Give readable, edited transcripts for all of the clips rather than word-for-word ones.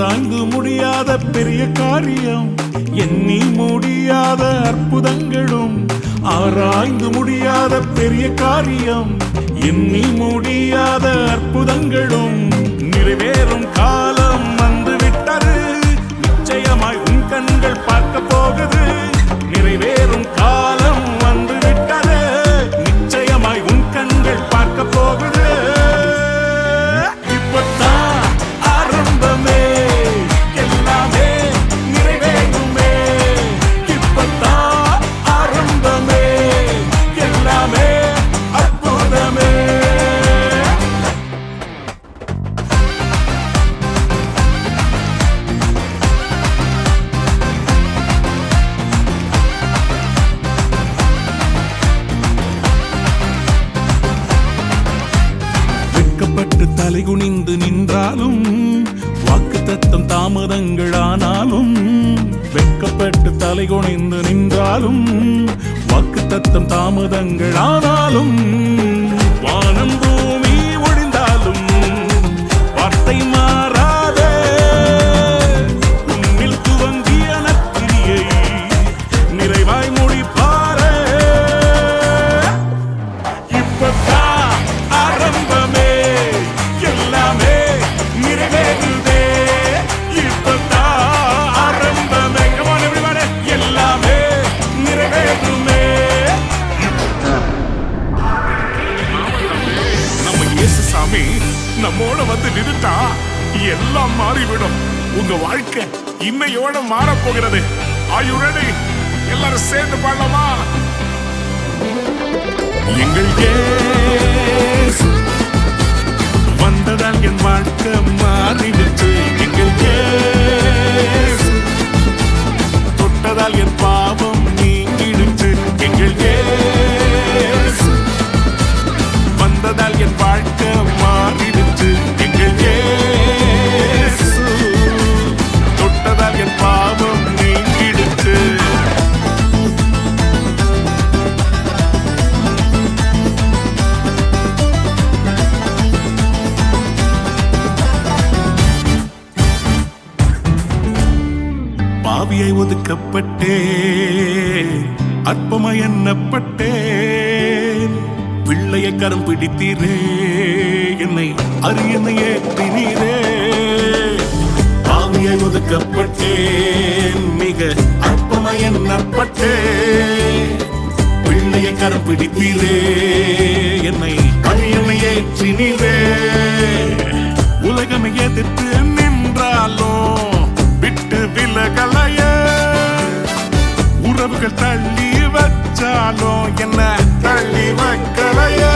ஆராய்ந்து முடியாத பெரிய காரியம், எண்ணி முடியாத அற்புதங்களும். ஆராய்ந்து முடியாத பெரிய காரியம், எண்ணி முடியாத அற்புதங்களும். நிறைவேறும் காலம் வந்து விட்டது, நிச்சயமாய் உன் கண்கள் பார்க்க போகுது. நிறைவேறும் காலம் வந்து விட்டது, நிச்சயமாய் உன் கண்கள் பார்க்க போகுது. இப்பத்தான் ஆரம்பமே, எல்லாமே நிறைவேறுமே. இப்பத்தான் ஆரம்பமே, எல்லாமே அற்புதமே. வெட்கப்பட்டு தலைகுனிந்து நின்றாலும், வாக்குத்தத்தம் தாமதங்கள் ஆனாலும். வெட்கப்பட்டு தலைகுனிந்து நின்றாலும், வாக்குத்தத்தம் தாமதங்கள் ஆனாலும். வானம் பூமி ஒழிந்தாலும் வார்த்தை மாறாதே. உன்னில் துவங்கிய நற்கிரியை நிறைவாய் முடிப்பாரே. இப்பத்தான் ஆரம்பமே, எல்லாமே நிறைவேறுதே. இப்பத்தான் ஆரம்பமே, come on everybody, எல்லாமே நிறைவேறுமே. நம்ம இயேசு சாமி நம்மோட வந்து நின்னுட்டா எல்லாம் மாறிவிடும். உங்க வாழ்க்கை இன்னையோட மாறப் போகிறது. Are you ready? எல்லாரும் சேர்ந்து பாடலாமா? எங்கள் இயேசு வந்ததால் என் வாழ்க்கை மாறிடுச்சு. எங்கள் இயேசு தொட்டதால் என் பாவம் நீங்கிடுச்சு. எங்கள் இயேசு வந்ததால் என் வாழ்க்கை மாறிடுச்சு. எங்கள் இயேசு தொட்டதால் என் பாவம் நீங்கிடுச்சு. பாவியை ஒதுக்கப்பட்டேன், அற்பமாய் எண்ணப்பட்டேன். பிள்ளையை கரம் பிடித்தீரே, என்னை அரியணை ஏற்றினீரே. பாவியை ஒதுக்கப்பட்டேன், மிக அற்பமாய் எண்ணப்பட்டேன். பிள்ளையை கரம் பிடித்தீரே, என்னை அரியணை ஏற்றினீரே. உலகமே எதிர்த்து நின்றாலும் விட்டு விலகலையே. உறவுகள் தள்ளி வச்சாலும் என்ன தள்ளி வைக்கலையே.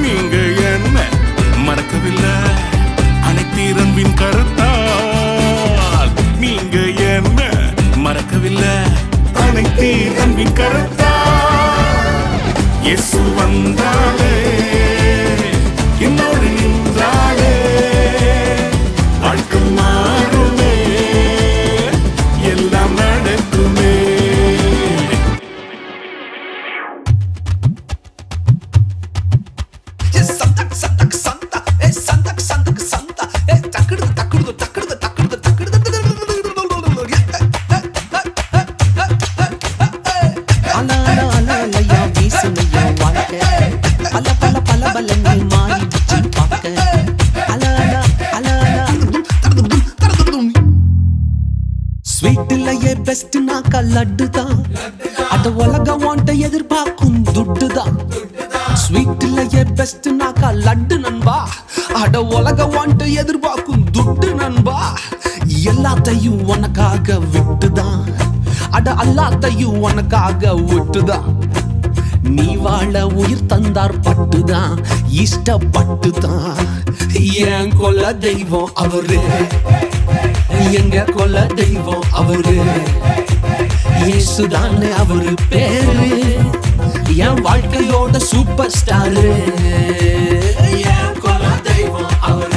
நீங்க என்ன மறக்கவில்லை, அனைத்தீர் அன்பின் கருத்தால். நீங்க என்ன மறக்கவில்லை, அனைத்தீர் அன்பின் கருத்தால். இயேசு வந்தாலே, என்னோடு நின்றாலே, வாழ்க்கை மாறுமே, எல்லாம் நடக்குமே. ஸ்வீட்லயே பெஸ்ட் நாக்கா லட்டுதான். அட உலகம் வாண்ட எதிர்பார்க்கும் துட்டுதான். ஸ்வீட்லயே பெஸ்ட் நாக்கா லட்டு நண்பா. அட உலகம் வாண்ட எதிர்பார்க்கும் துட்டு நண்பா. எல்லாத்தையும் உனக்காக விட்டுதான், அட எல்லாத்தையும் உனக்காக விட்டுதான். நீ வாழ உயிர் தந்தார் பட்டுதான், இஷ்டப்பட்டுதான். என் கொல்ல தெய்வம் அவரு, எங்க கொல்ல தெய்வம் அவரு. இயேசுதானே அவரு பேரு, என் வாழ்க்கையோட சூப்பர் ஸ்டாரு. என் கொல்ல தெய்வம் அவரு.